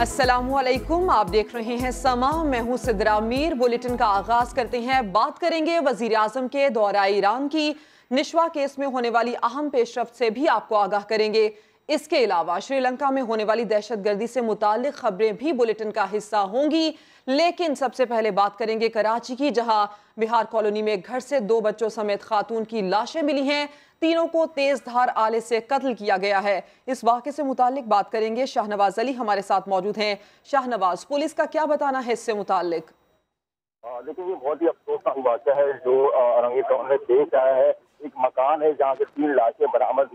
अस्सलामुअलैकुम, आप देख रहे हैं समा। मैं हूं सिद्रा मीर। बुलेटिन का आगाज करते हैं। बात करेंगे वजीर आजम के दौरा ईरान की। निशवा केस में होने वाली अहम पेशरफ्त से भी आपको आगाह करेंगे। इसके अलावा श्रीलंका में होने वाली दहशतगर्दी से मुताल्लिक खबरें भी बुलेटिन का हिस्सा होंगी। लेकिन सबसे पहले बात करेंगे कराची की, जहां बिहार कॉलोनी में घर से 2 बच्चों समेत खातून की लाशें मिली हैं। तीनों को तेज धार आले से कत्ल किया गया है। इस वाक़े से मुताल्लिक बात करेंगे। शाहनवाज अली हमारे साथ मौजूद हैं। शाहनवाज, पुलिस का क्या बताना है इससे मुताल्लिक? देखिए, ये बहुत ही अफसोसनाक वाक़या है जो औरंगी टाउन में पेश आया है। एक मकान है जहाँ से 3 लाशें बरामद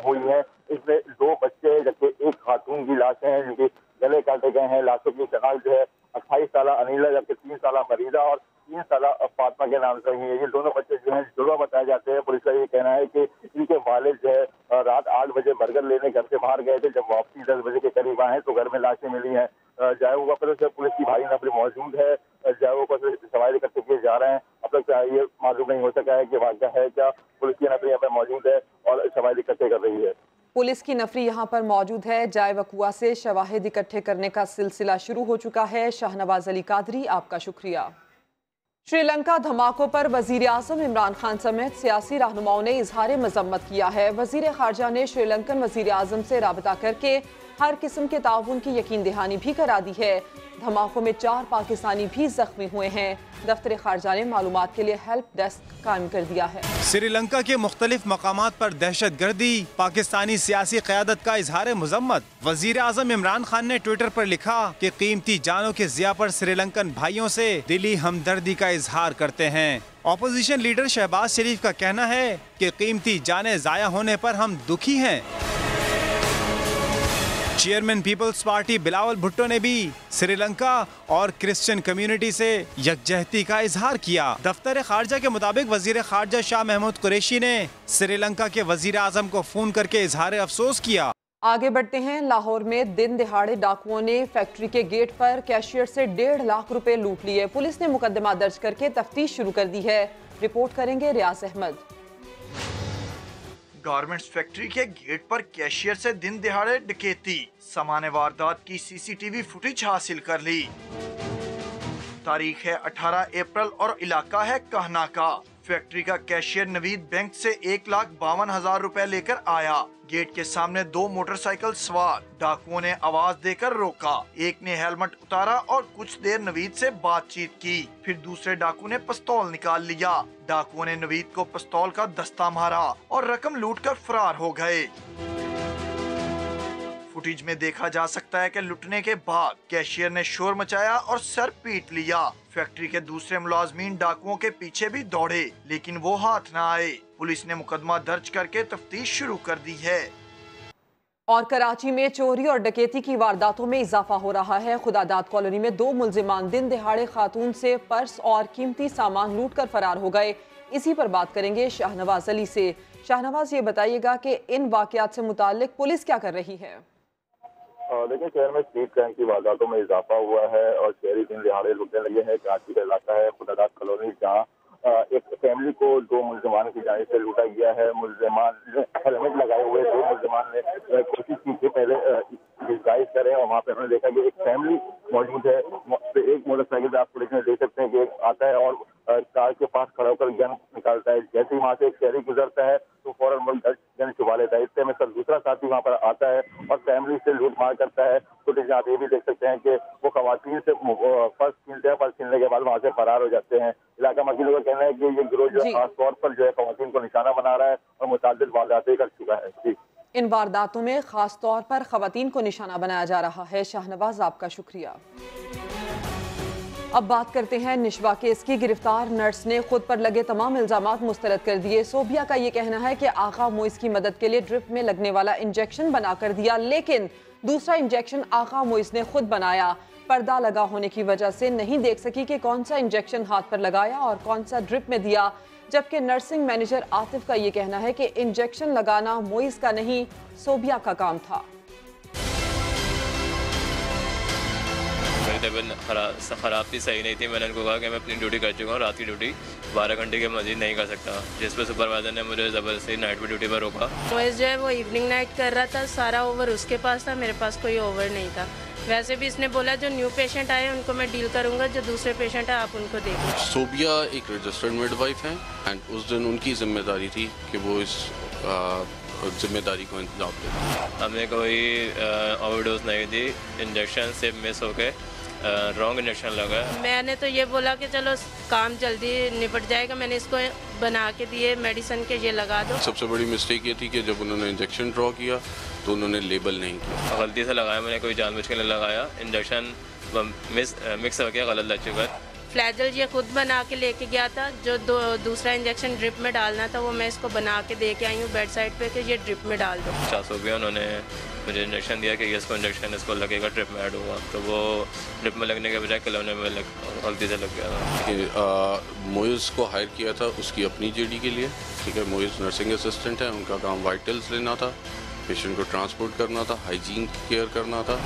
हुई हैं। इसमें 2 बच्चे हैं जबकि एक खातून की लाशें हैं जिनके गले काटे गए हैं। लाशों की शनाख्त जो है 28 साल अनिला जबकि 3 साल फरीदा और 3 साल फातिमा के नाम से हुई है। ये दोनों बच्चे जो हैं जुड़वा बताए जाते हैं। पुलिस का ये कहना है कि इनके वालिद जो है रात 8 बजे बर्गर लेने घर से बाहर गए थे। जब वापसी 10 बजे के करीब आए तो घर में लाशें मिली हैं। जायबा पर पुलिस की भारी नफरी मौजूद है। जायबा पर सवाल इकट्ठे किए जा रहे हैं। अब तक ये मालूम नहीं हो सका है कि वाक़या है क्या। पुलिस की नफरी यहाँ पर मौजूद है और सवाल इकट्ठे कर रही है। पुलिस की नफरी यहाँ पर मौजूद है। जाए वकुआ से शवाहिद इकट्ठे करने का सिलसिला शुरू हो चुका है। शाहनवाज अली कादरी, आपका शुक्रिया। श्रीलंका धमाकों पर वजीर आजम इमरान खान समेत सियासी रहनुमाओं ने इजहार मजम्मत किया है। वजीर खारजा ने श्रीलंकन वजीर आजम से राबता करके हर किस्म के ताउन की यकीन दहानी भी करा दी है। धमाकों में 4 पाकिस्तानी भी जख्मी हुए हैं। दफ्तर खारजा ने मालूमात के लिए हेल्प डेस्क कायम कर दिया है। श्रीलंका के मुख्तलिफ मकामात पर दहशत गर्दी, पाकिस्तानी सियासी क़यादत का इजहार मजम्मत। वजीर आजम इमरान खान ने ट्विटर पर लिखा कि कीमती जानों के ज़िया पर श्रीलंकन भाइयों से दिली हमदर्दी का इजहार करते हैं। ऑपोजिशन लीडर शहबाज शरीफ का कहना है कि कीमती जानें ज़ाया होने पर हम दुखी हैं। चेयरमैन पीपल्स पार्टी बिलावल भुट्टो ने भी श्रीलंका और क्रिश्चियन कम्युनिटी से यकजहती का इजहार किया। दफ्तर खारजा के मुताबिक वजीर खारजा शाह महमूद कुरैशी ने श्रीलंका के वजीर आजम को फोन करके इजहार अफसोस किया। आगे बढ़ते हैं। लाहौर में दिन दिहाड़े डाकुओं ने फैक्ट्री के गेट पर कैशियर से 1.5 लाख रुपए लूट लिए। पुलिस ने मुकदमा दर्ज करके तफ्तीश शुरू कर दी है। रिपोर्ट करेंगे रियाज अहमद। गारमेंट्स फैक्ट्री के गेट पर कैशियर से दिन दिहाड़े डकैती, सामान्य वारदात की सीसीटीवी फुटेज हासिल कर ली। तारीख है 18 अप्रैल और इलाका है कहना का। फैक्ट्री का कैशियर नवीद बैंक से 1,52,000 रुपए लेकर आया। गेट के सामने 2 मोटरसाइकिल सवार डाकुओं ने आवाज देकर रोका। एक ने हेलमेट उतारा और कुछ देर नवीद से बातचीत की। फिर दूसरे डाकू ने पिस्तौल निकाल लिया। डाकुओं ने नवीद को पिस्तौल का दस्ता मारा और रकम लूटकर फरार हो गए। फुटेज में देखा जा सकता है कि लुटने के बाद कैशियर ने शोर मचाया और सर पीट लिया। फैक्ट्री के दूसरे मुलाजमीन डाकुओं के पीछे भी दौड़े लेकिन वो हाथ न आए। पुलिस ने मुकदमा दर्ज करके तफ्तीश शुरू कर दी है। और कराची में चोरी और डकैती की वारदातों में इजाफा हो रहा है। खुदादाद कॉलोनी में 2 मुलजिमान दिन दिहाड़े खातून से पर्स और कीमती सामान लूट कर फरार हो गए। इसी पर बात करेंगे शाहनवाज अली से। शाहनवाज, ये बताइएगा कि इन वाकयात से मुताल्लिक पुलिस क्या कर रही है? देखिए, शहर में स्ट्रीट क्राइम की वारदातों में इजाफा हुआ है और शहरी दिन दिहाड़े लुटने लगे हैं। कराची का इलाका है खुदादाद कॉलोनी, जहाँ एक फैमिली को 2 मुलजमान की जानिब से लूटा गया है। मुलजमान हेलमेट लगाए हुए 2 मुलजमान ने कोशिश की थी पहले डिस्गाइज करें और वहाँ पे हमने देखा कि एक फैमिली मौजूद है। एक मोटरसाइकिल पे आप पुलिस में देख सकते हैं कि एक आता है और कार के पास खड़ा होकर गन निकालता है। जैसे ही वहाँ से एक शहरी गुजरता है तो फौरन वो गन छुपा लेता है। इससे में सर दूसरा साथी वहाँ पर आता है और फैमिली से लूट मार करता है। फुटेज आप ये भी देख सकते हैं कि वो खवातीन से पर्स छीनते हैं। पर्स छीनने के बाद वहाँ से फरार हो जाते हैं। इलाका मकीनों का कहना है कि ये गिरोह जो है खास तौर पर जो है खवातीन को निशाना बना रहा है और मुतादिद वारदातें कर चुका है। जी, इन वारदातों में खास तौर पर खवातीन को निशाना बनाया जा रहा है। शाहनवाज, आपका शुक्रिया। अब बात करते हैं निशवा केस की। गिरफ्तार नर्स ने खुद पर लगे तमाम इल्जामात मुस्तरद कर दिए। सोबिया का ये कहना है कि आगा मोइस की मदद के लिए ड्रिप में लगने वाला इंजेक्शन बना कर दिया, लेकिन दूसरा इंजेक्शन आगा मोइस ने खुद बनाया। पर्दा लगा होने की वजह से नहीं देख सकी कि कौन सा इंजेक्शन हाथ पर लगाया और कौन सा ड्रिप में दिया। जबकि नर्सिंग मैनेजर आतिफ का ये कहना है कि इंजेक्शन लगाना मोइस का नहीं, सोबिया का काम था। मेरी तबीयत ख़राब थी, सही नहीं थी। मैंने उनको कहा कि मैं अपनी ड्यूटी कर चुका हूँ, रात की ड्यूटी 12 घंटे के मजीद नहीं कर सकता, जिस पर सुपरवाइज़र ने मुझे ज़बरदस्ती नाइट की ड्यूटी पर रोका। मोइज़ जो है वो इवनिंग नाइट कर रहा था, सारा ओवर उसके पास था, मेरे पास कोई ओवर नहीं था। वैसे भी इसने बोला जो न्यू पेशेंट आए उनको मैं डील करूंगा, जो दूसरे पेशेंट है आप उनको देखो। सोबिया एक रजिस्टर्ड मिडवाइफ है एंड उस दिन उनकी जिम्मेदारी थी कि वो इस जिम्मेदारी को इंतजाम करें। हमने कोई ओवरडोज नहीं दी, इंजेक्शन से मिस होके रॉन्ग इंजेक्शन लगा। मैंने तो ये बोला कि चलो काम जल्दी निपट जाएगा, मैंने इसको बना के दिए मेडिसिन के, ये लगा दो। सबसे बड़ी मिस्टेक ये थी कि जब उन्होंने इंजेक्शन ड्रॉ किया तो उन्होंने लेबल नहीं किया। गलती से लगाया मैंने, कोई जानबूझ के नहीं लगाया। इंजेक्शन मिक्स हो गया, गलत लग चुका है। फ्लैजल ये खुद बना के लेके गया था, जो दूसरा इंजेक्शन ड्रिप में डालना था वो मैं इसको बना के दे के आई हूँ बेड साइड पे कि ये ड्रिप में डाल दो। 400 भी उन्होंने मुझे इंजेक्शन दिया कि इसको इंजेक्शन इसको लगेगा, ड्रिप में ऐड हुआ, तो वो ड्रिप में लगने के बजाय खिलौने में गलती से लग गया था। मोइज़ को हायर किया था उसकी अपनी जेडी के लिए, ठीक है। मोइज़ नर्सिंग असिस्टेंट है, उनका काम वाइटल्स लेना था, पेशेंट को ट्रांसपोर्ट करना था, हाइजीन केयर करना था।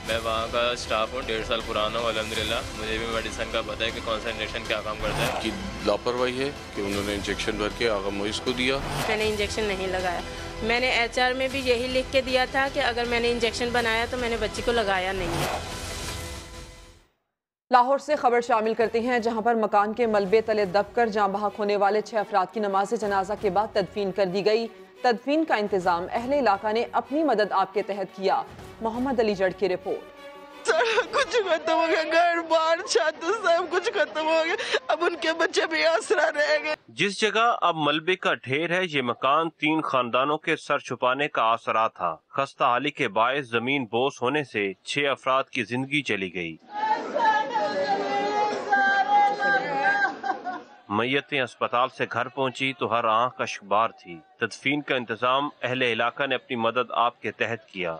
मैं वहाँ का स्टाफ हूँ, 1.5 साल पुराना हूँ अल्हम्दुलिल्लाह। मुझे भी मेडिसिन का पता है कि कौन सा इंजेक्शन क्या काम करता है। कि लापरवाही है कि उन्होंने इंजेक्शन भर के आगा मोइज़ को दिया। मैंने इंजेक्शन नहीं लगाया, मैंने HR में भी यही लिख के दिया था कि अगर मैंने इंजेक्शन बनाया तो मैंने बच्ची को लगाया नहीं है। लाहौर से खबर शामिल करते हैं, जहां पर मकान के मलबे तले दबकर जाँ बहक होने वाले 6 अफराद की नमाज जनाजा के बाद तदफीन कर दी गई। तदफीन का इंतजाम अहले इलाका ने अपनी मदद आपके तहत किया। मोहम्मद अली जड़ की रिपोर्ट। कुछ खत्म हो गया, घर बार छत सब कुछ खत्म हो गया, अब उनके बच्चे भी आसरा रह गए। जिस जगह अब मलबे का ढेर है, ये मकान 3 खानदानों के सर छुपाने का आसरा था। खस्ता हाली के बायस जमीन बोस होने से 6 अफराद की जिंदगी चली गई। मैयतें अस्पताल से घर पहुंची तो हर आंख अश्कबार थी। तदफीन का इंतजाम अहले इलाका ने अपनी मदद आपके तहत किया।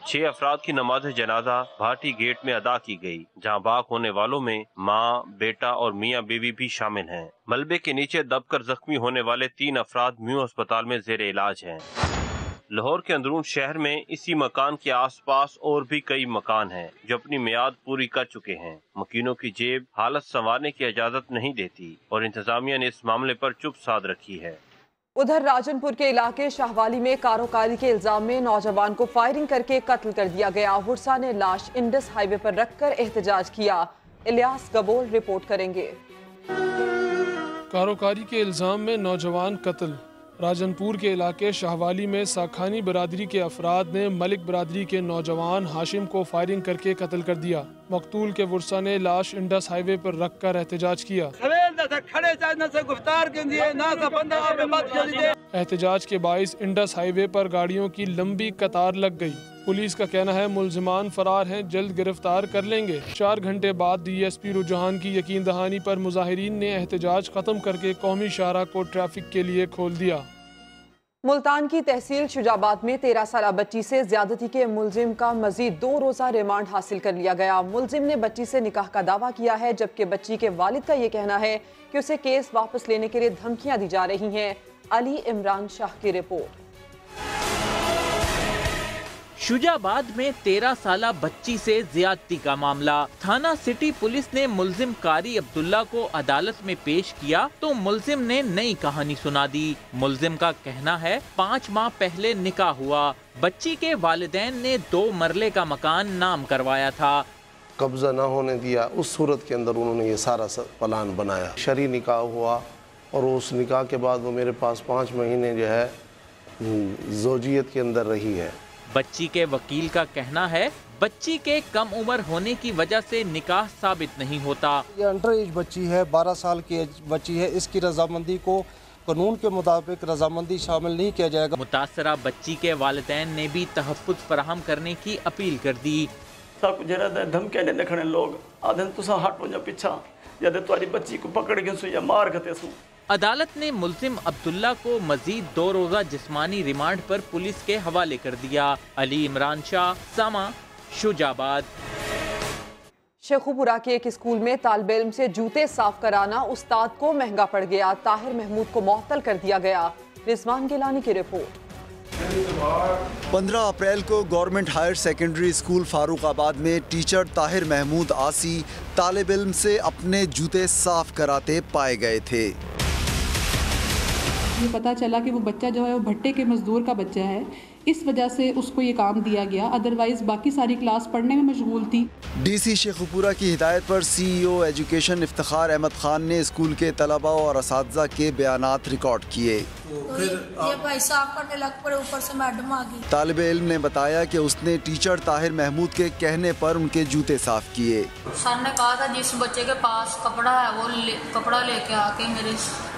6 अफराद की नमाज जनाजा भाटी गेट में अदा की गई, जहां बाग होने वालों में माँ, बेटा और मियाँ बीवी भी शामिल हैं। मलबे के नीचे दबकर जख्मी होने वाले 3 अफराद म्यू अस्पताल में जेर इलाज हैं। लाहौर के अंदरून शहर में इसी मकान के आसपास और भी कई मकान हैं जो अपनी मियाद पूरी कर चुके हैं। मकीनों की जेब हालत संवारने की इजाजत नहीं देती और इंतजामिया ने इस मामले पर चुप साध रखी है। उधर राजनपुर के इलाके शाहवाली में कारोकारी के इल्जाम में नौजवान को फायरिंग करके कत्ल कर दिया गया। वुरसा ने लाश इंडस हाईवे पर रखकर एहतजाज किया। इलियास गबोल रिपोर्ट करेंगे। कारोकारी के इल्जाम में नौजवान कत्ल। राजनपुर के इलाके शाहवाली में साखानी बरादरी के अफराद ने मलिक बरादरी के नौजवान हाशिम को फायरिंग करके कत्ल कर दिया। मकतूल के वुरसा ने लाश इंडस हाईवे पर रखकर एहतजाज किया। एहतजाज के बाइस इंडस हाईवे पर गाड़ियों की लंबी कतार लग गई। पुलिस का कहना है मुलजिमान फरार हैं, जल्द गिरफ्तार कर लेंगे। 4 घंटे बाद DSP रुजहान की यकीन दहानी पर मुजाहिरीन ने एहतजाज खत्म करके कौमी शाहरा को ट्रैफिक के लिए खोल दिया। मुल्तान की तहसील शुजाबाद में 13 साला बच्ची से ज्यादती के मुलजिम का मजीद 2 रोजा रिमांड हासिल कर लिया गया। मुलजिम ने बच्ची से निकाह का दावा किया है, जबकि बच्ची के वालिद का ये कहना है कि उसे केस वापस लेने के लिए धमकियां दी जा रही हैं। अली इमरान शाह की रिपोर्ट। शुजाबाद में 13 साला बच्ची से ज्यादती का मामला। थाना सिटी पुलिस ने मुलजिम कारी अब्दुल्ला को अदालत में पेश किया तो मुलजिम ने नई कहानी सुना दी। मुलजिम का कहना है 5 माह पहले निकाह हुआ। बच्ची के वालिदैन ने 2 मरले का मकान नाम करवाया था। कब्जा न होने दिया, उस सूरत के अंदर उन्होंने ये सारा प्लान बनाया। शरी निकाह हुआ और उस निकाह के बाद वो मेरे पास 5 महीने जो है ज़ौजियत के अंदर रही है। बच्ची के वकील का कहना है बच्ची के कम उम्र होने की वजह से निकाह साबित नहीं होता। ये अंडर एज बच्ची है, 12 साल की बच्ची है। इसकी रजामंदी को कानून के मुताबिक रजामंदी शामिल नहीं किया जाएगा। मुतासरा बच्ची के वालिदैन ने भी तहफ़्फ़ुज़ फराहम करने की अपील कर दी। धमकियां देने खड़े लोग आधे तुसा हट हो जा पीछा या तुम्हारी बच्ची को पकड़ के सु या मार के सु। अदालत ने मुलजिम अब्दुल्ला को मजीद 2 रोजा जिस्मानी रिमांड पर पुलिस के हवाले कर दिया। अली इमरान शाह, सामा, शुजाबाद। शेखुपुरा के एक स्कूल में तालिबे इल्म से जूते साफ कराना उस्ताद को महंगा पड़ गया। ताहिर महमूद को मुअत्तल कर दिया गया। रिजवान गिलानी की रिपोर्ट। 15 अप्रैल को government higher secondary school Farooqabad में टीचर ताहिर महमूद आसी तालिब इल्म से अपने जूते साफ कराते पाए गए थे। ये पता चला कि वो बच्चा जो है वो भट्टे के मजदूर का बच्चा है, इस वजह से उसको ये काम दिया गया, अदरवाइज बाकी सारी क्लास पढ़ने में मशगूल थी। डीसी शेखुपुरा की हिदायत पर CEO एजुकेशन इफ्तिखार अहमद खान ने स्कूल के तलबा और असातिज़ा के बयानात रिकॉर्ड किए। तो ये भाई साफ करने लग पड़े, ऊपर से मैडम आ गई। तालिब इल्म ने बताया कि उसने टीचर ताहिर महमूद के कहने पर उनके जूते साफ किए। सर ने कहा था जिस बच्चे के पास कपड़ा है वो कपड़ा लेके आके मेरे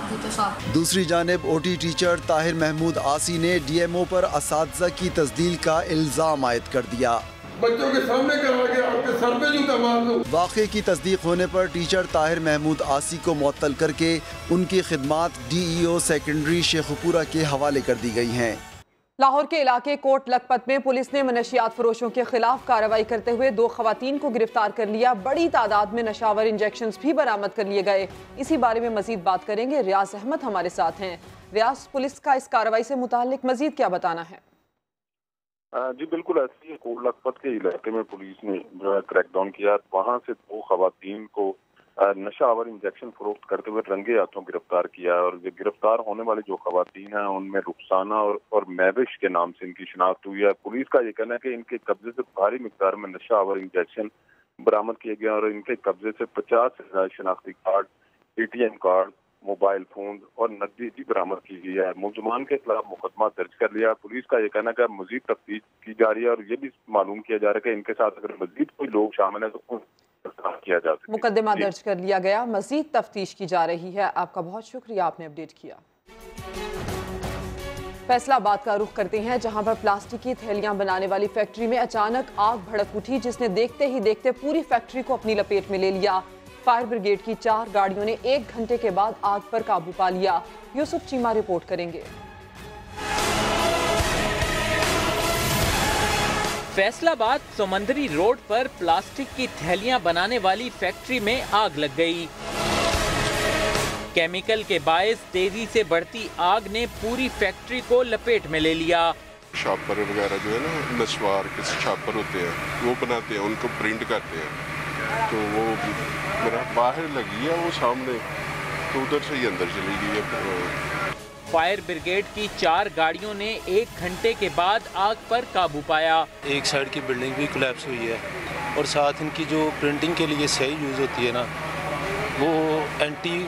जूते साफ। दूसरी जानिब OT टीचर ताहिर महमूद आसी ने DMO पर असातिज़ा की तस्दील का इल्ज़ाम आयद कर दिया। बच्चों के सामने कहा गया आपके सर पे जूता मार दो। वाक़े की तस्दीक होने पर टीचर ताहिर महमूद आसी को मुअत्तल करके उनकी खिदमात DEO सेकेंडरी शेखुपुरा के हवाले कर दी गई हैं। लाहौर के इलाके कोट लखपत में पुलिस ने मनशियात फरोशों के खिलाफ कार्रवाई करते हुए 2 खवातीन को गिरफ्तार कर लिया। बड़ी तादाद में नशावर इंजेक्शंस भी बरामद कर लिए गए। इसी बारे में मजीद बात करेंगे, रियाज अहमद हमारे साथ हैं। रियाज, पुलिस का इस कार्रवाई से मुताल्लिक मजीद क्या बताना है? जी बिल्कुल ऐसे ही कोट लखपत के इलाके में पुलिस ने जो है क्रैकडाउन किया। वहाँ से 2 खवातीन को नशा आवर इंजेक्शन फरोख्त करते हुए रंगे हाथों गिरफ्तार किया। और ये गिरफ्तार होने वाली जो खवातीन हैं उनमें रुखसाना और मैविश के नाम से इनकी शिनाख्त हुई है। पुलिस का ये कहना है कि इनके कब्जे से भारी मिकदार में नशा आवर इंजेक्शन बरामद किए गए और इनके कब्जे से 50 से ज्यादा शनाख्ती card, ATM card, mobile phone और नकदी भी बरामद की गई है। मुलजमान के खिलाफ मुकदमा दर्ज कर लिया। पुलिस का ये कहना है कि मजीद तफ्तीश की जा रही है और ये भी मालूम किया जा रहा है कि इनके साथ अगर मजीद कोई लोग शामिल है तो किया जा सकता है। मुकदमा दर्ज कर लिया गया, मजीद तफ्तीश की जा रही है। आपका बहुत शुक्रिया, आपने अपडेट किया। फैसलाबाद का रुख करते हैं, जहां पर प्लास्टिक की थैलियां बनाने वाली फैक्ट्री में अचानक आग भड़क उठी, जिसने देखते ही देखते पूरी फैक्ट्री को अपनी लपेट में ले लिया। फायर ब्रिगेड की 4 गाड़ियों ने 1 घंटे के बाद आग पर काबू पा लिया। यूसुफ चीमा रिपोर्ट करेंगे। फैसलाबाद समंदरी रोड पर प्लास्टिक की थैलियां बनाने वाली फैक्ट्री में आग लग गई। केमिकल के बायस तेजी से बढ़ती आग ने पूरी फैक्ट्री को लपेट में ले लिया। शापर वगैरह जो है ना, नस्वार के शापर होते हैं वो बनाते हैं, उनको प्रिंट करते हैं, तो वो मेरा बाहर लगी है वो सामने, तो उधर से ही अंदर चली गई है। फायर ब्रिगेड की 4 गाड़ियों ने 1 घंटे के बाद आग पर काबू पाया। एक साइड की बिल्डिंग भी कोलैप्स हुई है और साथ इनकी जो प्रिंटिंग के लिए स्याही यूज़ होती है ना, वो एंटी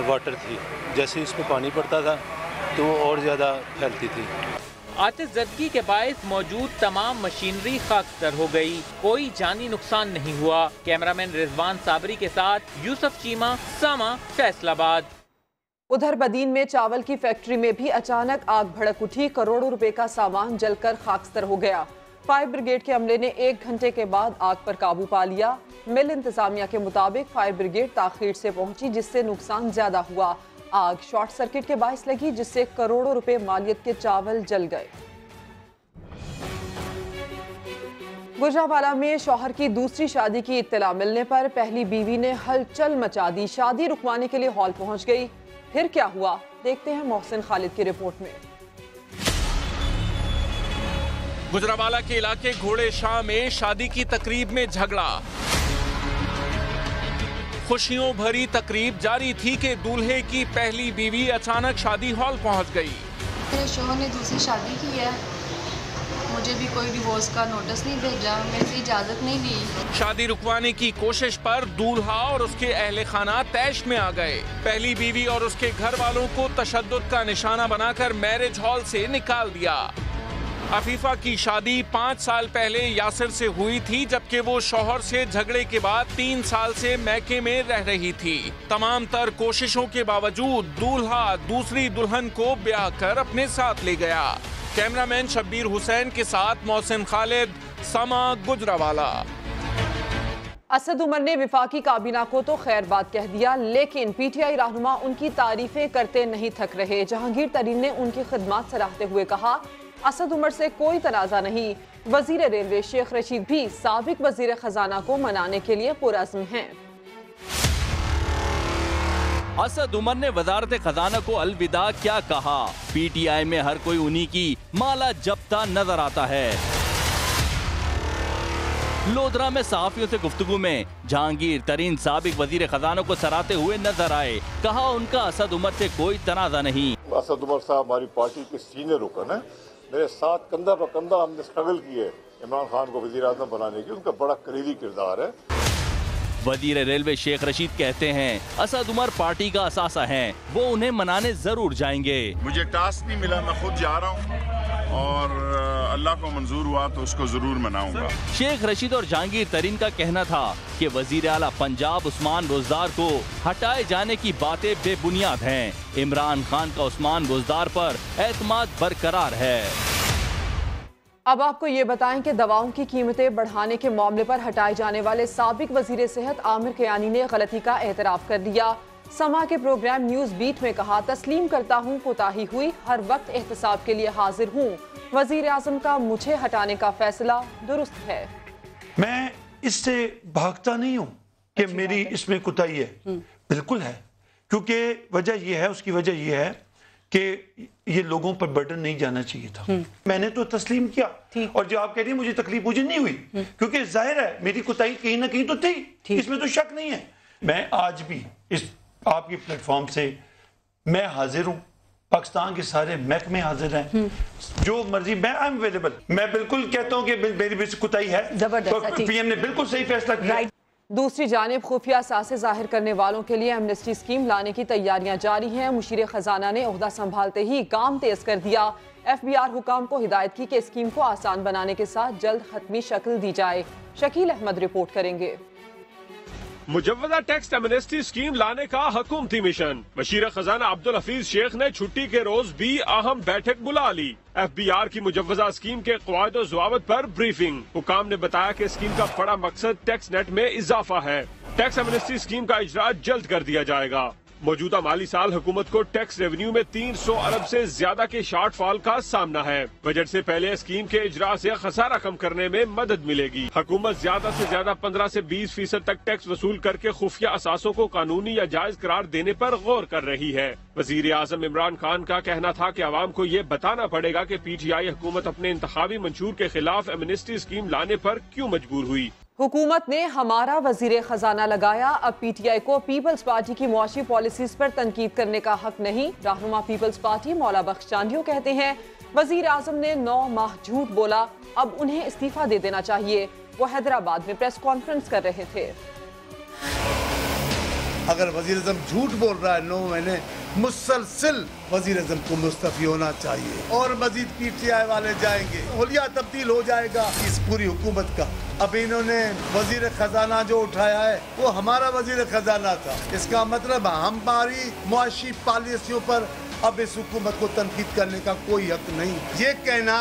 वाटर थी। जैसे उस पर पानी पड़ता था तो वो और ज़्यादा फैलती थी। आतिशज़दगी के बायस मौजूद तमाम मशीनरी खाकतर हो गई। कोई जानी नुकसान नहीं हुआ। कैमरामैन रिजवान साबरी के साथ यूसुफ चीमा, सामा, फैसलाबाद। उधर बदीन में चावल की फैक्ट्री में भी अचानक आग भड़क उठी। करोड़ों रुपए का सामान जलकर खाकस्तर हो गया। फायर ब्रिगेड के अमले ने 1 घंटे के बाद आग पर काबू पा लिया। मिल इंतजामिया के मुताबिक फायर ब्रिगेड ताखीर से पहुंची, जिससे नुकसान ज्यादा हुआ। आग शॉर्ट सर्किट के बायस लगी, जिससे करोड़ों रुपए मालियत के चावल जल गए। गुजरांवाला में शौहर की दूसरी शादी की इत्तला मिलने पर पहली बीवी ने हलचल मचा दी। शादी रुकवाने के लिए हॉल पहुंच गई। फिर क्या हुआ, देखते हैं मोहसिन खालिद की रिपोर्ट में। गुजरांवाला के इलाके घोड़े शाह में शादी की तकरीब में झगड़ा। खुशियों भरी तकरीब जारी थी कि दूल्हे की पहली बीवी अचानक शादी हॉल पहुंच गई। मेरे शौहर ने दूसरी शादी की है, मुझे भी कोई डिवोर्स का नोटिस नहीं भेजा, मेरे से इजाजत नहीं ली। शादी रुकवाने की कोशिश पर दूल्हा और उसके अहले खाना तैश में आ गए। पहली बीवी और उसके घर वालों को तशद्दुद का निशाना बनाकर मैरिज हॉल से निकाल दिया। अफीफा की शादी 5 साल पहले यासिर से हुई थी, जबकि वो शौहर से झगड़े के बाद 3 साल से मैके में रह रही थी। तमाम तर कोशिशों के बावजूद दूल्हा दूसरी दुल्हन को ब्याह कर अपने साथ ले गया। कैमरामैन शब्बीर हुसैन के साथ मोहसिन खालिद, समा, गुजरांवाला। असद उमर ने विफाकी काबीना को तो खैर बात कह दिया, लेकिन PTI रहनुमा उनकी तारीफें करते नहीं थक रहे। जहांगीर तरीन ने उनकी खिदमत सराहते हुए कहा, असद उमर से कोई तनाज़ा नहीं। वजीर रेलवे शेख रशीद भी साबिक वजीर खजाना को मनाने के लिए पुरअज़्म हैं। असद उमर ने वजारत खजाना को अलविदा क्या कहा? PTI में हर कोई उन्हीं की माला जपता नजर आता है। लोधरा में सहाफियों से गुफ्तगू में जहांगीर तरीन साबिक वजीर खजाना को सराहते हुए नजर आए। कहा उनका असद उमर से कोई तनाजा नहीं। असद उमर साहब हमारी पार्टी के सीनियर रुकन है, मेरे साथ कंधा पर कंधा हमने स्ट्रगल की है इमरान खान को वजीर आज़म बनाने की। उनका बड़ा करीबी किरदार है। वजीर रेलवे शेख रशीद कहते हैं असद उमर पार्टी का असासा है, वो उन्हें मनाने जरूर जाएंगे। मुझे टास्क नहीं मिला, मैं खुद जा रहा हूँ और अल्लाह को मंजूर हुआ तो उसको जरूर मनाऊंगा। शेख रशीद और जहांगीर तरीन का कहना था कि वजीर आला पंजाब उस्मान रोजदार को हटाए जाने की बातें बेबुनियाद हैं। इमरान खान का उस्मान रोजदार पर एतमाद बरकरार है। अब आपको ये बताएं कि दवाओं की कीमतें बढ़ाने के मामले पर हटाए जाने वाले साबिक वजीर सेहत आमिर कियानी ने गलती का एतराफ कर दिया। समा के प्रोग्राम न्यूज बीट में कहा, तस्लीम करता हूँ कोताही हुई, हर वक्त एहतसाब के लिए हाजिर हूँ। वजीर आजम का मुझे हटाने का फैसला दुरुस्त है। मैं इससे भागता नहीं हूँ कि मेरी इसमें कोताही है, बिल्कुल है, क्योंकि वजह यह है, उसकी वजह यह है कि ये लोगों पर बर्डन नहीं जाना चाहिए था। मैंने तो तस्लीम किया और जो आप कह रही हैं मुझे तकलीफ मुझे नहीं हुई, क्योंकि जाहिर है मेरी कोताही कहीं ना कहीं तो थी, इसमें तो शक नहीं है। मैं आज भी इस आपकी प्लेटफॉर्म से मैं हाजिर हूँ, पाकिस्तान के सारे महकमे हाजिर हैं, जो मर्जी मैं आई एम अवेलेबल। मैं बिल्कुल कहता हूँ कि मेरी भी कोताही है, तो पीएम ने बिल्कुल सही फैसला किया। दूसरी जानिब खुफिया असासे जाहिर करने वालों के लिए एमनेस्टी स्कीम लाने की तैयारियां जारी हैं। मुशीर खजाना ने ओहदा संभालते ही काम तेज कर दिया। FBR हुकाम को हिदायत की कि स्कीम को आसान बनाने के साथ जल्द खत्मी शक्ल दी जाए। शकील अहमद रिपोर्ट करेंगे। मुजव्वजा टैक्स एमनेस्टी स्कीम लाने का हुकूमती मिशन। वजीर खजाना अब्दुल हफीज शेख ने छुट्टी के रोज भी अहम बैठक बुला ली। FBR की मुजव्वजा स्कीम के क़वायद व ज़वाबित पर ब्रीफिंग। हुकाम ने बताया कि स्कीम का बड़ा मकसद टैक्स नेट में इजाफा है। टैक्स एमनेस्टी स्कीम का इजरा जल्द कर दिया जाएगा। मौजूदा माली साल हुकूमत को टैक्स रेवेन्यू में 300 अरब से ज्यादा के शॉर्टफॉल का सामना है। बजट से पहले स्कीम के इजरा से खसारा कम करने में मदद मिलेगी। हुकूमत ज्यादा से ज्यादा 15 से 20% तक टैक्स वसूल करके खुफिया असासों को कानूनी या जायज करार देने पर गौर कर रही है। वजीर आजम इमरान खान का कहना था कि आवाम को ये बताना पड़ेगा कि PTI हुकूमत अपने इंतखाबी मंशूर के खिलाफ एमनेस्टी स्कीम लाने पर क्यों मजबूर हुई। हुकूमत ने हमारा वजीर खजाना लगाया, अब PTI को पीपल्स पार्टी की मुआशी पॉलिसीज पर तनकीद करने का हक नहीं। रहनुमा पीपल्स पार्टी मौला बख्श चांडियो कहते हैं वजीर आजम ने 9 माह झूठ बोला, अब उन्हें इस्तीफा दे देना चाहिए। वो हैदराबाद में प्रेस कॉन्फ्रेंस कर रहे थे। अगर वजीर आजम झूठ बोल रहा है 9 महीने, मुसलसिल वजीर आजम को मुस्तफी होना चाहिए और मजीद PTI वाले जाएंगे, हुलिया तब्दील हो जाएगा इस पूरी हुकूमत का। अब इन्होंने वजीर खजाना जो उठाया है वो हमारा वजीर खजाना था, इसका मतलब हमारी मुआशी पॉलिसियों पर अब इस हुकूमत को तनकीद करने का कोई हक नहीं। ये कहना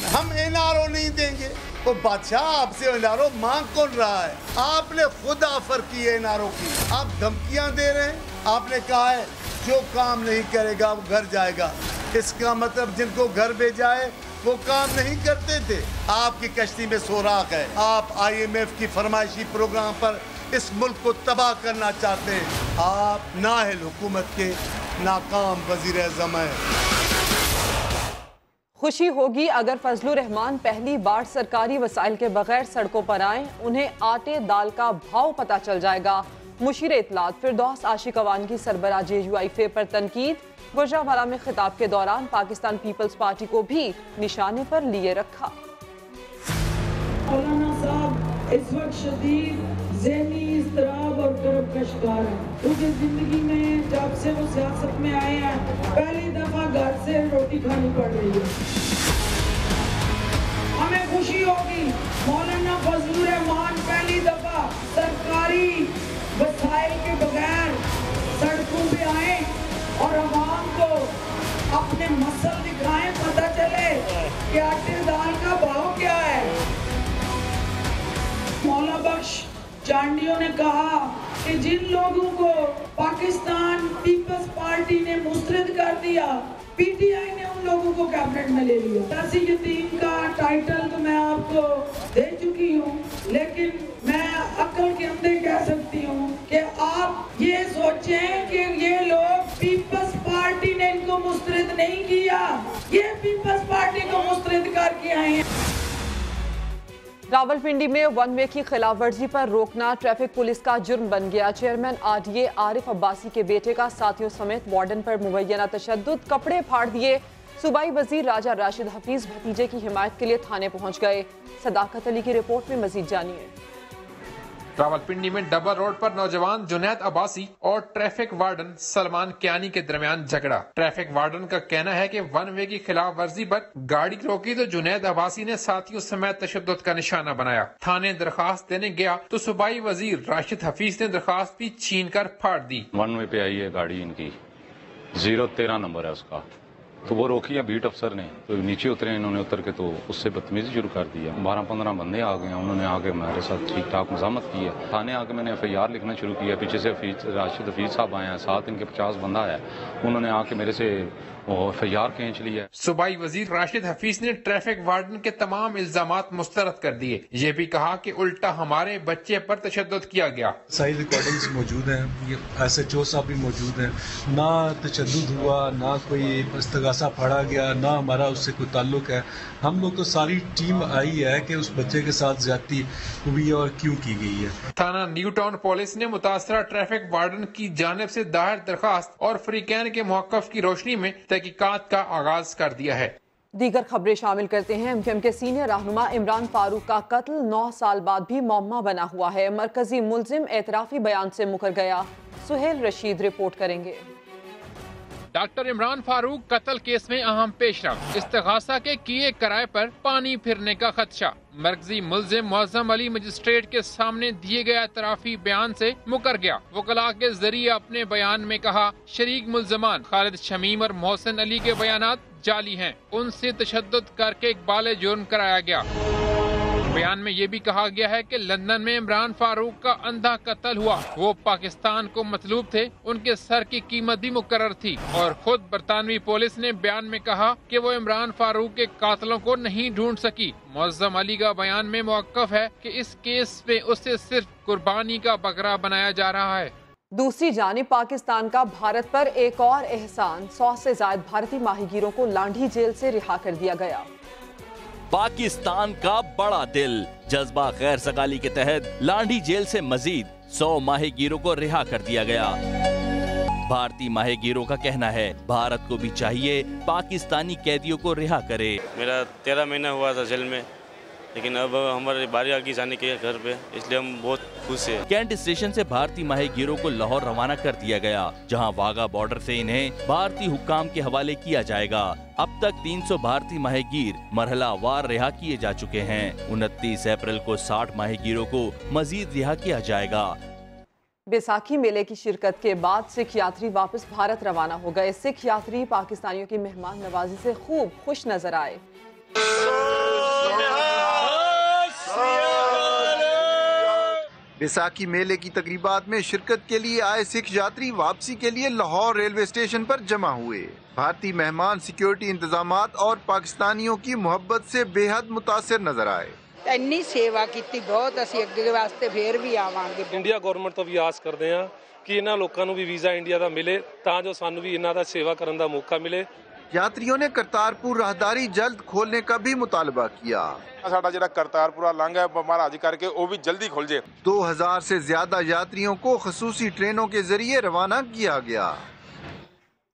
हम NRO नहीं देंगे, वो बादशाह आपसे NRO मांग कौन रहा है? आपने खुद ऑफर की है NRO की, आप धमकियां दे रहे हैं। आपने कहा है जो काम नहीं करेगा वो घर जाएगा, इसका मतलब जिनको घर भेजा है वो काम नहीं करते थे। आपकी कश्ती में सोराख है, आप IMF की फरमाइशी प्रोग्राम पर इस मुल्क को तबाह करना चाहते हैं। आप नाअहल हुकूमत के नाकाम वजीर आज़म हैं। खुशी होगी अगर फजलुर रहमान पहली बार सरकारी वसाइल के बगैर सड़कों पर आएं, उन्हें आटे दाल का भाव पता चल जाएगा। मुशीर इत्तलात फिरदौस आशिक अवान की सरबराह JUIFA पर तनकीद। गुजरावाला में खिताब के दौरान पाकिस्तान पीपल्स पार्टी को भी निशाने पर लिए रखा। मौलाना साहब इस वक्त शदीद ज़हनी इज़्तिराब और कर्ब का शिकार है, क्योंकि जिंदगी में जब से वो सियासत में आए हैं पहली दफा घर से रोटी खानी पड़ रही है। हमें खुशी होगी मौलाना फजलुर रहमान पहली दफा सरकारी वसाइल के बगैर सड़कों पे आए और आवाम को अपने मसल दिखाएं, पता चले कि आटे दाल का भाव क्या है। मौला बख्श चांडियो ने कहा कि जिन लोगों को पाकिस्तान पीपल्स पार्टी ने मुस्तरद कर दिया, PTI ने लोगों को कैबिनेट में ले लिया। दासी यतीम का टाइटल तो मैं आपको दे चुकी हूँ, लेकिन मैं अक्ल के अंदर कह सकती हूँ कि आप ये सोचें कि ये लोग पीपल्स पार्टी ने इनको मुस्तरद नहीं किया, ये पीपल्स पार्टी को मुस्तरद करके आए हैं। रावलपिंडी में वन वे की खिलाफवर्जी पर रोकना ट्रैफिक पुलिस का जुर्म बन गया। चेयरमैन आरडीए आरिफ अब्बासी के बेटे का साथियों समेत वार्डन पर मुबैना तशद्दुद, कपड़े फाड़ दिए। सूबाई वजीर राजा राशिद हफीज भतीजे की हिमायत के लिए थाने पहुंच गए। सदाकत अली की रिपोर्ट में मजीद जानिए। रावलपिंडी में डबल रोड पर नौजवान जुनैद अब्बासी और ट्रैफिक वार्डन सलमान कियानी के दरमियान झगड़ा। ट्रैफिक वार्डन का कहना है कि वन वे की खिलाफ वर्जी पर गाड़ी रोकी तो जुनैद अब्बासी ने साथियों समेत तशद्दुद का निशाना बनाया। थाने दरखास्त देने गया तो सूबाई वजीर राशिद हफीज ने दरखास्त भी छीन कर फाड़ दी। वन वे पे आई है गाड़ी इनकी, 013 नंबर है उसका, तो वो रोकी है बीट अफसर ने, तो नीचे उतरे, इन्होंने उतर के तो उससे बदतमीजी शुरू कर दिया। 12-15 बंदे आ गए, उन्होंने आके हमारे साथ ठीक ठाक मजामत की है। थाने आके मैंने FIR लिखना शुरू किया। पीछे से राशिद हफीज साहब आए हैं, साथ इनके 50 बंदा है, उन्होंने आके मेरे से FIR खींच लिया। सूबाई वजीर राशिद हफीज ने ट्रैफिक वार्डन के तमाम इल्जामात मुस्तरद कर दिए। ये भी कहा कि उल्टा हमारे बच्चे पर तशद्दुद किया गया। सारी रिकॉर्डिंग्स मौजूद हैं, ये SHO साहब भी मौजूद हैं। ना तशद्दुद हुआ, ना कोई इस्तगासा फाड़ा गया, ना हमारा उससे कोई ताल्लुक है। हम लोग तो सारी टीम आई है कि उस बच्चे के साथ ज्यादती हुई और क्यों की गई है। थाना न्यू टाउन पुलिस ने मुतासरा ट्रैफिक वार्डन की जानिब से दायर दरखास्त और फ्रीकैन के मौक़िफ़ की रोशनी में तहकीकात का आगाज कर दिया है। दीगर खबरें शामिल करते हैं। MQM के सीनियर रहनुमा इमरान फारूक का कत्ल 9 साल बाद भी मौमा बना हुआ है। मरकजी मुल्जिम एतराफी बयान से मुकर गया। सुहेल रशीद रिपोर्ट करेंगे। डॉक्टर इमरान फारूक कत्ल केस में अहम पेशरफ, इस्तिगासा के किए किराए पर पानी फिरने का खदशा। मरकजी मुल्जिम मुअज्जम अली मजिस्ट्रेट के सामने दिए गए एतराफी बयान से मुकर गया। वकला के जरिए अपने बयान में कहा, शरीक मुल्जमान खालिद शमीम और मोहसिन अली के बयानात जाली हैं, उनसे तशद्दुद करके इकबाल जुर्म कराया गया। बयान में ये भी कहा गया है कि लंदन में इमरान फारूक का अंधा कत्ल हुआ। वो पाकिस्तान को मतलूब थे, उनके सर की कीमत भी मुकर्रर थी। और खुद बरतानवी पुलिस ने बयान में कहा कि वो इमरान फारूक के कातलों को नहीं ढूंढ सकी। मुअज्जम अली का बयान में मौक़िफ़ है कि इस केस में उसे सिर्फ कुर्बानी का बकरा बनाया जा रहा है। दूसरी जानिब पाकिस्तान का भारत पर एक और एहसान, 100 से ज्यादा भारतीय माहीगीरों को लांढी जेल से रिहा कर दिया गया। पाकिस्तान का बड़ा दिल, जज्बा गैर सगाली के तहत लांढी जेल से मजीद 100 माहीगीरों को रिहा कर दिया गया। भारतीय माहीगीरों का कहना है भारत को भी चाहिए पाकिस्तानी कैदियों को रिहा करे। मेरा 13 महीना हुआ था जेल में, लेकिन अब हमारी बारी आ गई जाने के घर पे, इसलिए हम बहुत खुश हैं। कैंट स्टेशन से भारतीय माहीगीरों को लाहौर रवाना कर दिया गया, जहां वाघा बॉर्डर से इन्हें भारतीय हुक्काम के हवाले किया जाएगा। अब तक 300 भारतीय माहीगीर मरहलावार रिहा किए जा चुके हैं। 29 अप्रैल को 60 माहीगीरों को मजीद रिहा किया जाएगा। बैसाखी मेले की शिरकत के बाद सिख यात्री वापस भारत रवाना हो गए। सिख यात्री पाकिस्तानियों की मेहमान नवाजी से खूब खुश नजर आए। बैसाखी मेले की तकरीबात में शिरकत के लिए आए सिख यात्री वापसी के लिए लाहौर रेलवे स्टेशन पर जमा हुए। भारतीय मेहमान सिक्योरिटी इंतजामात और पाकिस्तानियों की मोहब्बत से बेहद मुतासिर नजर आए। ਇੰਨੀ ਸੇਵਾ ਕੀਤੀ ਬਹੁਤ, ਅਸੀਂ ਅੱਗੇ ਵਾਸਤੇ ਫੇਰ ਵੀ ਆਵਾਂਗੇ। ਇੰਡੀਆ ਗਵਰਨਮੈਂਟ ਤੋਂ ਵੀ ਆਸ ਕਰਦੇ ਹਾਂ ਕਿ ਇਹਨਾਂ ਲੋਕਾਂ ਨੂੰ ਵੀ ਵੀਜ਼ਾ ਇੰਡੀਆ ਦਾ ਮਿਲੇ, ਤਾਂ ਜੋ ਸਾਨੂੰ ਵੀ ਇਹਨਾਂ ਦਾ ਸੇਵਾ ਕਰਨ ਦਾ ਮੌਕਾ ਮਿਲੇ। यात्रियों ने करतारपुर राहदारी जल्द खोलने का भी मुतालबा किया। साडा जिहड़ा करतारपुर लंघ है महाराज करके वो भी जल्दी खुल जाए। 2000 से ज्यादा यात्रियों को खसूसी ट्रेनों के जरिए रवाना किया गया।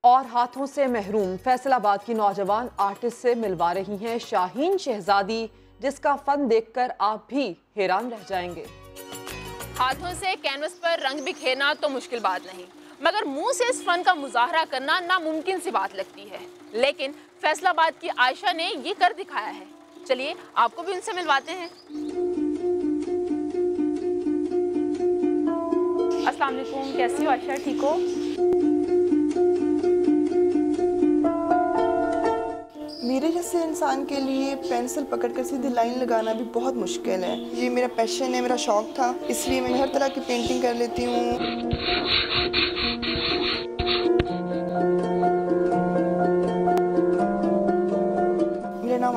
और हाथों से महरूम फैसलाबाद की नौजवान आर्टिस्ट से मिलवा रही हैं शाहीन शहजादी, जिसका फन देखकर आप भी हैरान रह जाएंगे। हाथों से कैनवस पर रंग बिखेरना तो मुश्किल बात नहीं, मगर मुंह से इस फन का मुजाहरा करना नामुमकिन सी बात लगती है। लेकिन फैसलाबाद की आयशा ने ये कर दिखाया है। चलिए आपको भी उनसे मिलवाते हैं। अस्सलाम वालेकुम, कैसी हो आयशा, ठीक हो? मेरे जैसे इंसान के लिए पेंसिल पकड़कर सीधी लाइन लगाना भी बहुत मुश्किल है। ये मेरा पैशन है, मेरा शौक था, इसलिए मैं हर तरह की पेंटिंग कर लेती हूँ।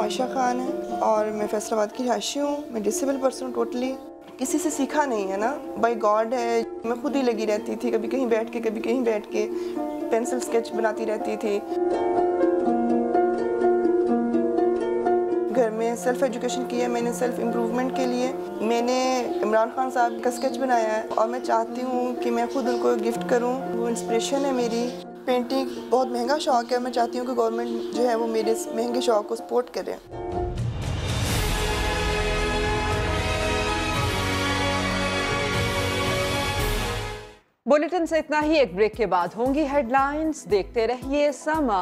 आयशा खान है और मैं फैसलाबाद की रहायशी हूँ। मैं डिसेबल पर्सन हूँ टोटली। किसी से सीखा नहीं है ना, बाय गॉड है। मैं खुद ही लगी रहती थी, कभी कहीं बैठ के कभी कहीं बैठ के पेंसिल स्केच बनाती रहती थी। घर में सेल्फ एजुकेशन किया मैंने, सेल्फ इम्प्रूवमेंट के लिए। मैंने इमरान खान साहब का स्केच बनाया है और मैं चाहती हूँ कि मैं खुद उनको गिफ्ट करूँ। वो इंस्पिरेशन है मेरी। पेंटिंग बहुत महंगा शौक है, मैं चाहती हूँ कि गवर्नमेंट जो है वो मेरे इस महंगे शौक को सपोर्ट करे। बुलेटिन से इतना ही। एक ब्रेक के बाद होंगी हेडलाइंस। देखते रहिए समा।